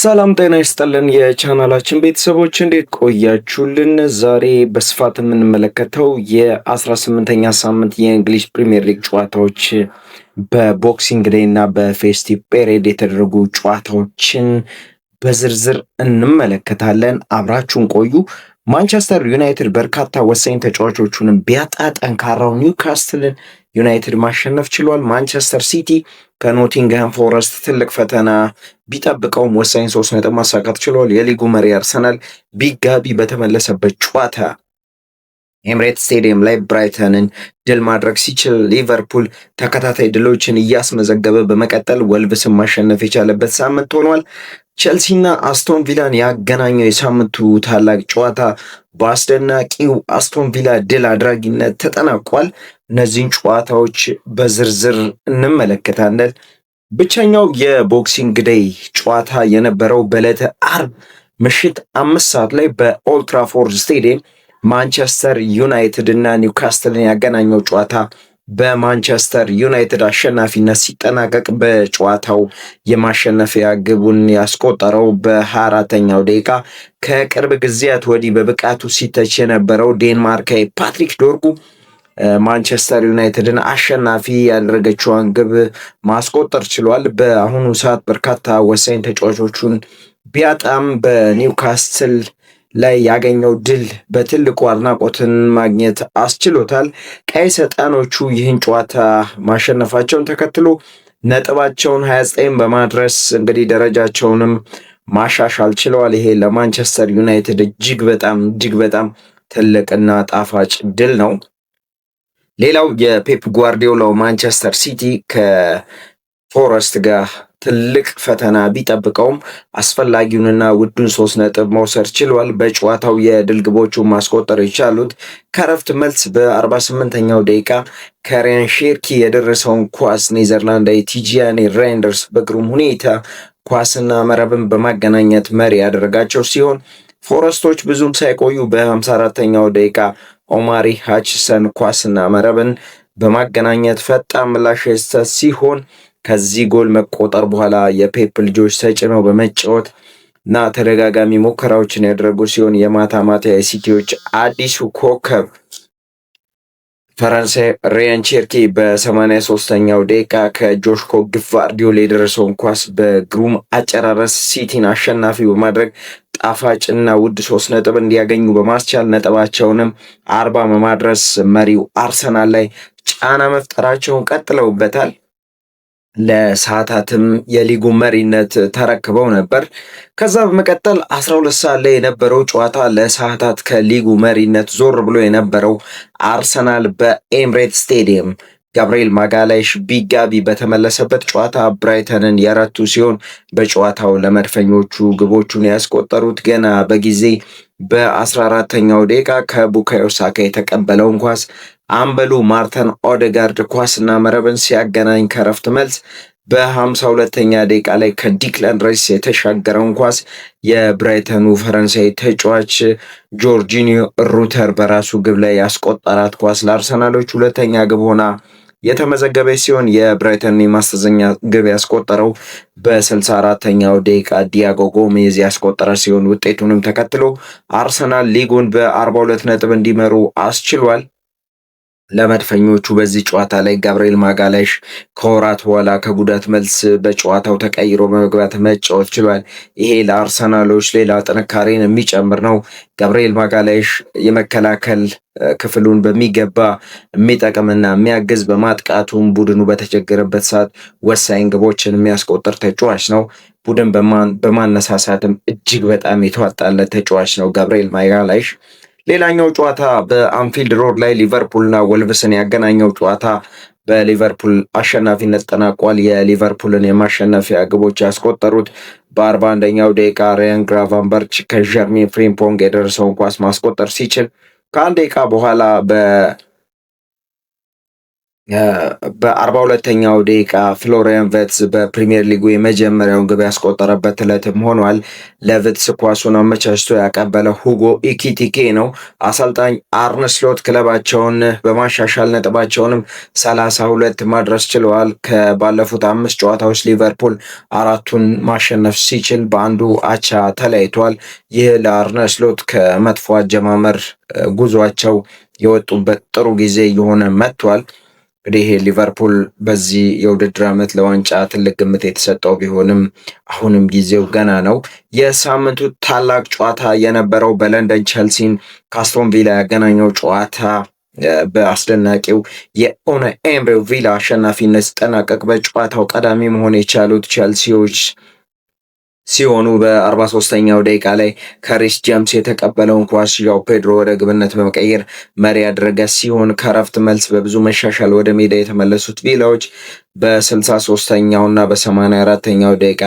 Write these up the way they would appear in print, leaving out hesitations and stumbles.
ሰላም ጤና ይስጥልን የቻናላችን ቤተሰቦች እንዴት ቆያችሁልን? ዛሬ በስፋት የምንመለከተው የ18ኛ ሳምንት የእንግሊዝ ፕሪሚየር ሊግ ጨዋታዎች በቦክሲንግ ዴይ እና በፌስቲቭ ፔሬድ የተደረጉ ጨዋታዎችን በዝርዝር እንመለከታለን። አብራችሁን ቆዩ። ማንቸስተር ዩናይትድ በርካታ ወሳኝ ተጫዋቾቹንም ቢያጣ ጠንካራው ኒውካስትልን ዩናይትድ ማሸነፍ ችሏል። ማንቸስተር ሲቲ ከኖቲንግሃም ፎረስት ትልቅ ፈተና ቢጠብቀውም ወሳኝ 3 ነጥብ ማሳካት ችሏል። የሊጉ መሪ አርሰናል ቢጋቢ በተመለሰበት ጨዋታ ኤምሬት ስቴዲየም ላይ ብራይተንን ድል ማድረግ ሲችል፣ ሊቨርፑል ተከታታይ ድሎችን እያስመዘገበ በመቀጠል ወልቭስን ማሸነፍ የቻለበት ሳምንት ሆኗል። ቼልሲና አስቶን ቪላን ያገናኘው የሳምንቱ ታላቅ ጨዋታ በአስደናቂው አስቶን ቪላ ድል አድራጊነት ተጠናቋል። እነዚህን ጨዋታዎች በዝርዝር እንመለከታለን። ብቸኛው የቦክሲንግ ዴይ ጨዋታ የነበረው በዕለተ አርብ ምሽት 5 ሰዓት ላይ በኦልትራፎርድ ስቴዲየም ማንቸስተር ዩናይትድ እና ኒውካስትልን ያገናኘው ጨዋታ በማንቸስተር ዩናይትድ አሸናፊነት ሲጠናቀቅ በጨዋታው የማሸነፊያ ግቡን ያስቆጠረው በ24ኛው ደቂቃ ከቅርብ ጊዜያት ወዲህ በብቃቱ ሲተች የነበረው ዴንማርካዊ ፓትሪክ ዶርጉ ማንቸስተር ዩናይትድን አሸናፊ ያደረገችዋን ግብ ማስቆጠር ችሏል። በአሁኑ ሰዓት በርካታ ወሳኝ ተጫዋቾቹን ቢያጣም በኒውካስትል ላይ ያገኘው ድል በትልቁ አድናቆትን ማግኘት አስችሎታል። ቀይ ሰይጣኖቹ ይህን ጨዋታ ማሸነፋቸውን ተከትሎ ነጥባቸውን 29 በማድረስ እንግዲህ ደረጃቸውንም ማሻሻል ችለዋል። ይሄ ለማንቸስተር ዩናይትድ እጅግ በጣም ትልቅና ጣፋጭ ድል ነው። ሌላው የፔፕ ጓርዲዮላው ማንቸስተር ሲቲ ከፎረስት ጋር ትልቅ ፈተና ቢጠብቀውም አስፈላጊውንና ውዱን 3 ነጥብ መውሰድ ችሏል። በጨዋታው የድል ግቦቹን ማስቆጠር የቻሉት ከረፍት መልስ በ48ኛው ደቂቃ ከሪያን ሼርኪ የደረሰውን ኳስ ኔዘርላንዳዊ ቲጂያኒ ራይንደርስ በግሩም ሁኔታ ኳስና መረብን በማገናኘት መሪ ያደረጋቸው ሲሆን ፎረስቶች ብዙም ሳይቆዩ በ54ኛው ደቂቃ ኦማሪ ሃችሰን ኳስና መረብን በማገናኘት ፈጣን ምላሽ የሰጠ ሲሆን ከዚህ ጎል መቆጠር በኋላ የፔፕ ልጆች ተጭነው በመጫወት እና ተደጋጋሚ ሙከራዎችን ያደረጉ ሲሆን የማታ የሲቲዎች አዲሱ ኮከብ ፈረንሳይ ሪያን ቼርኪ በ83ኛው ደቂቃ ከጆሽኮ ግቫርዲዮል የደረሰውን ኳስ በግሩም አጨራረስ ሲቲን አሸናፊ በማድረግ ጣፋጭና ውድ 3 ነጥብ እንዲያገኙ በማስቻል ነጥባቸውንም 40 በማድረስ መሪው አርሰናል ላይ ጫና መፍጠራቸውን ቀጥለውበታል። ለሰዓታትም የሊጉ መሪነት ተረክበው ነበር። ከዛ በመቀጠል 12 ሰዓት ላይ የነበረው ጨዋታ ለሰዓታት ከሊጉ መሪነት ዞር ብሎ የነበረው አርሰናል በኤምሬት ስቴዲየም ጋብርኤል ማጋላይሽ ቢጋቢ በተመለሰበት ጨዋታ ብራይተንን የረቱ ሲሆን በጨዋታው ለመድፈኞቹ ግቦቹን ያስቆጠሩት ገና በጊዜ በ14ኛው ደቂቃ ከቡካዮ ሳካ የተቀበለውን ኳስ አምበሉ ማርተን ኦዴጋርድ ኳስና መረብን ሲያገናኝ ከረፍት መልስ በ52ኛ ደቂቃ ላይ ከዲክላን ራይስ የተሻገረውን ኳስ የብራይተኑ ፈረንሳይ ተጫዋች ጆርጂኒዮ ሩተር በራሱ ግብ ላይ ያስቆጠራት ኳስ ለአርሰናሎች ሁለተኛ ግብ ሆና የተመዘገበ ሲሆን የብራይተን የማስተዘኛ ግብ ያስቆጠረው በ64ኛው ደቂቃ ዲያጎ ጎሜዝ ያስቆጠረ ሲሆን ውጤቱንም ተከትሎ አርሰናል ሊጉን በ42 ነጥብ እንዲመሩ አስችሏል። ለመድፈኞቹ በዚህ ጨዋታ ላይ ጋብርኤል ማጋላይሽ ከወራት በኋላ ከጉዳት መልስ በጨዋታው ተቀይሮ በመግባት መጫወት ችሏል። ይሄ ለአርሰናሎች ሌላ ጥንካሬን የሚጨምር ነው። ጋብርኤል ማጋላይሽ የመከላከል ክፍሉን በሚገባ የሚጠቅምና የሚያግዝ በማጥቃቱም ቡድኑ በተቸገረበት ሰዓት ወሳኝ ግቦችን የሚያስቆጥር ተጫዋች ነው። ቡድን በማነሳሳትም እጅግ በጣም የተዋጣለት ተጫዋች ነው ጋብርኤል ማጋላይሽ። ሌላኛው ጨዋታ በአንፊልድ ሮድ ላይ ሊቨርፑልና ወልቭስን ያገናኘው ጨዋታ በሊቨርፑል አሸናፊነት ጠናቋል። የሊቨርፑልን የማሸነፊያ ግቦች ያስቆጠሩት በ41ኛው ደቂቃ ራያን ግራቨንበርች ከጀርሜን ፍሪምፖንግ የደረሰውን ኳስ ማስቆጠር ሲችል ከአንድ ደቂቃ በኋላ በ42ኛው ደቂቃ ፍሎሪያን ቨትዝ በፕሪሚየር ሊጉ የመጀመሪያውን ግብ ያስቆጠረበት ዕለትም ሆኗል። ለቨትዝ ኳሱን አመቻችቶ ያቀበለው ሁጎ ኢኪቲኬ ነው። አሰልጣኝ አርነ ስሎት ክለባቸውን በማሻሻል ነጥባቸውንም 32 ማድረስ ችለዋል። ከባለፉት 5 ጨዋታዎች ሊቨርፑል 4ቱን ማሸነፍ ሲችል በአንዱ አቻ ተለያይቷል። ይህ ለአርነ ስሎት ከመጥፎ አጀማመር ጉዟቸው የወጡበት ጥሩ ጊዜ እየሆነ መጥቷል። እንግዲህ ሊቨርፑል በዚህ የውድድር ዓመት ለዋንጫ ትልቅ ግምት የተሰጠው ቢሆንም አሁንም ጊዜው ገና ነው። የሳምንቱ ታላቅ ጨዋታ የነበረው በለንደን ቸልሲን ከአስቶን ቪላ ያገናኘው ጨዋታ በአስደናቂው የኦነ ኤምሬ ቪላ አሸናፊነት ሲጠናቀቅ በጨዋታው ቀዳሚ መሆን የቻሉት ቸልሲዎች ሲሆኑ በ43ኛው ደቂቃ ላይ ከሪስ ጀምስ የተቀበለውን ኳስ ዣው ፔድሮ ወደ ግብነት በመቀየር መሪ ያደረገ ሲሆን ከረፍት መልስ በብዙ መሻሻል ወደ ሜዳ የተመለሱት ቪላዎች በ63ኛው እና በ84ኛው ደቂቃ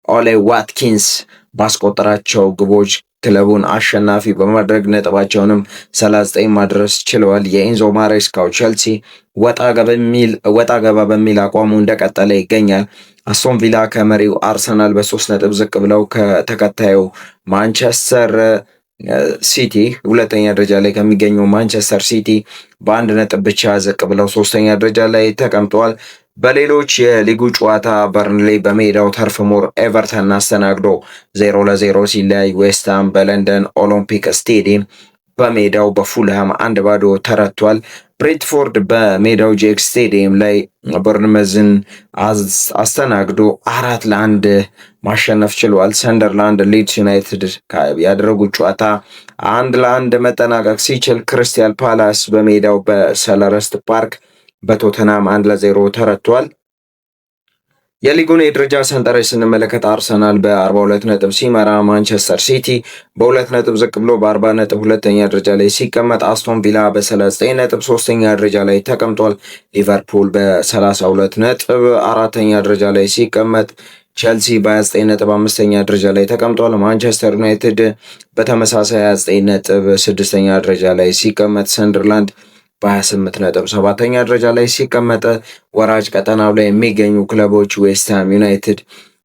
ኦሌ ዋትኪንስ ባስቆጠራቸው ግቦች ክለቡን አሸናፊ በማድረግ ነጥባቸውንም 39 ማድረስ ችለዋል። የኢንዞ ማሬስካው ቸልሲ ወጣ ገባ በሚል አቋሙ እንደቀጠለ ይገኛል። አስቶን ቪላ ከመሪው አርሰናል በ3 ነጥብ ዝቅ ብለው ከተከታዩ ማንቸስተር ሲቲ ሁለተኛ ደረጃ ላይ ከሚገኘው ማንቸስተር ሲቲ በአንድ ነጥብ ብቻ ዝቅ ብለው ሶስተኛ ደረጃ ላይ ተቀምጠዋል። በሌሎች የሊጉ ጨዋታ በርንሌ በሜዳው ተርፍ ሞር ኤቨርተን አስተናግዶ 0-0 ሲለያይ፣ ዌስትሃም በለንደን ኦሎምፒክ ስቴዲየም በሜዳው በፉልሃም 1-0 ተረቷል። ብሬንትፎርድ በሜዳው ጄክ ስቴዲየም ላይ ቦርንመዝን አስተናግዶ 4-1 ማሸነፍ ችሏል። ሰንደርላንድ ሊድስ ዩናይትድ ያደረጉት ጨዋታ 1-1 መጠናቀቅ ሲችል ክሪስታል ፓላስ በሜዳው በሰለረስት ፓርክ በቶተናም 1-0 ተረቷል። የሊጉን የደረጃ ሰንጠረዥ ስንመለከት አርሰናል በ42 ነጥብ ሲመራ፣ ማንቸስተር ሲቲ በ2 ነጥብ ዝቅ ብሎ በ40 ነጥብ ሁለተኛ ደረጃ ላይ ሲቀመጥ፣ አስቶን ቪላ በ39 ነጥብ ሶስተኛ ደረጃ ላይ ተቀምጧል። ሊቨርፑል በ32 ነጥብ አራተኛ ደረጃ ላይ ሲቀመጥ፣ ቸልሲ በ29 ነጥብ አምስተኛ ደረጃ ላይ ተቀምጧል። ማንቸስተር ዩናይትድ በተመሳሳይ 29 ነጥብ ስድስተኛ ደረጃ ላይ ሲቀመጥ፣ ሰንደርላንድ በ28 ነጥብ ሰባተኛ ደረጃ ላይ ሲቀመጥ፣ ወራጅ ቀጠናው ላይ የሚገኙ ክለቦች ዌስትሃም ዩናይትድ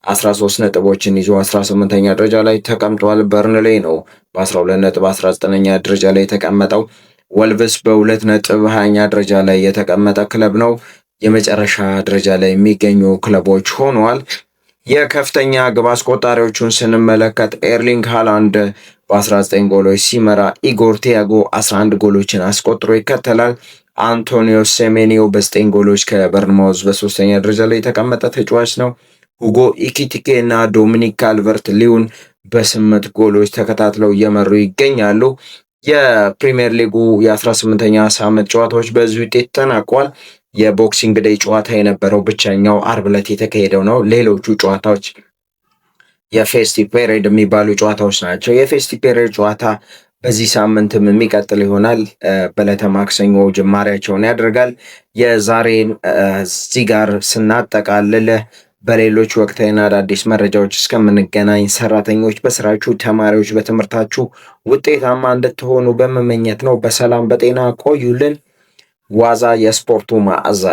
13 ነጥቦችን ይዞ 18ኛ ደረጃ ላይ ተቀምጧል። በርንሌ ነው በ12 ነጥብ 19ኛ ደረጃ ላይ የተቀመጠው። ወልቭስ በ2 ነጥብ 20ኛ ደረጃ ላይ የተቀመጠ ክለብ ነው። የመጨረሻ ደረጃ ላይ የሚገኙ ክለቦች ሆነዋል። የከፍተኛ ግብ አስቆጣሪዎቹን ስንመለከት ኤርሊንግ ሃላንድ በ19 ጎሎች ሲመራ፣ ኢጎር ቲያጎ 11 ጎሎችን አስቆጥሮ ይከተላል። አንቶኒዮ ሴሜኒዮ በ9 ጎሎች ከበርንማውዝ በሶስተኛ ደረጃ ላይ የተቀመጠ ተጫዋች ነው። ሁጎ ኢኪቲኬ እና ዶሚኒክ ካልቨርት ሊውን በ8 ጎሎች ተከታትለው እየመሩ ይገኛሉ። የፕሪሚየር ሊጉ የ18ኛ ሳምንት ጨዋታዎች በዚህ ውጤት ተጠናቋል። የቦክሲንግ ዴይ ጨዋታ የነበረው ብቸኛው አርብ ዕለት የተካሄደው ነው። ሌሎቹ ጨዋታዎች የፌስቲቭ ፔሬድ የሚባሉ ጨዋታዎች ናቸው። የፌስቲቭ ፔሬድ ጨዋታ በዚህ ሳምንትም የሚቀጥል ይሆናል። በዕለተ ማክሰኞ ጅማሬያቸውን ያደርጋል። የዛሬን እዚህ ጋር ስናጠቃልል በሌሎች ወቅታዊና አዳዲስ መረጃዎች እስከምንገናኝ ሰራተኞች በስራችሁ፣ ተማሪዎች በትምህርታችሁ ውጤታማ እንድትሆኑ በመመኘት ነው። በሰላም በጤና ቆዩልን። ዋዛ የስፖርቱ ማዕዛ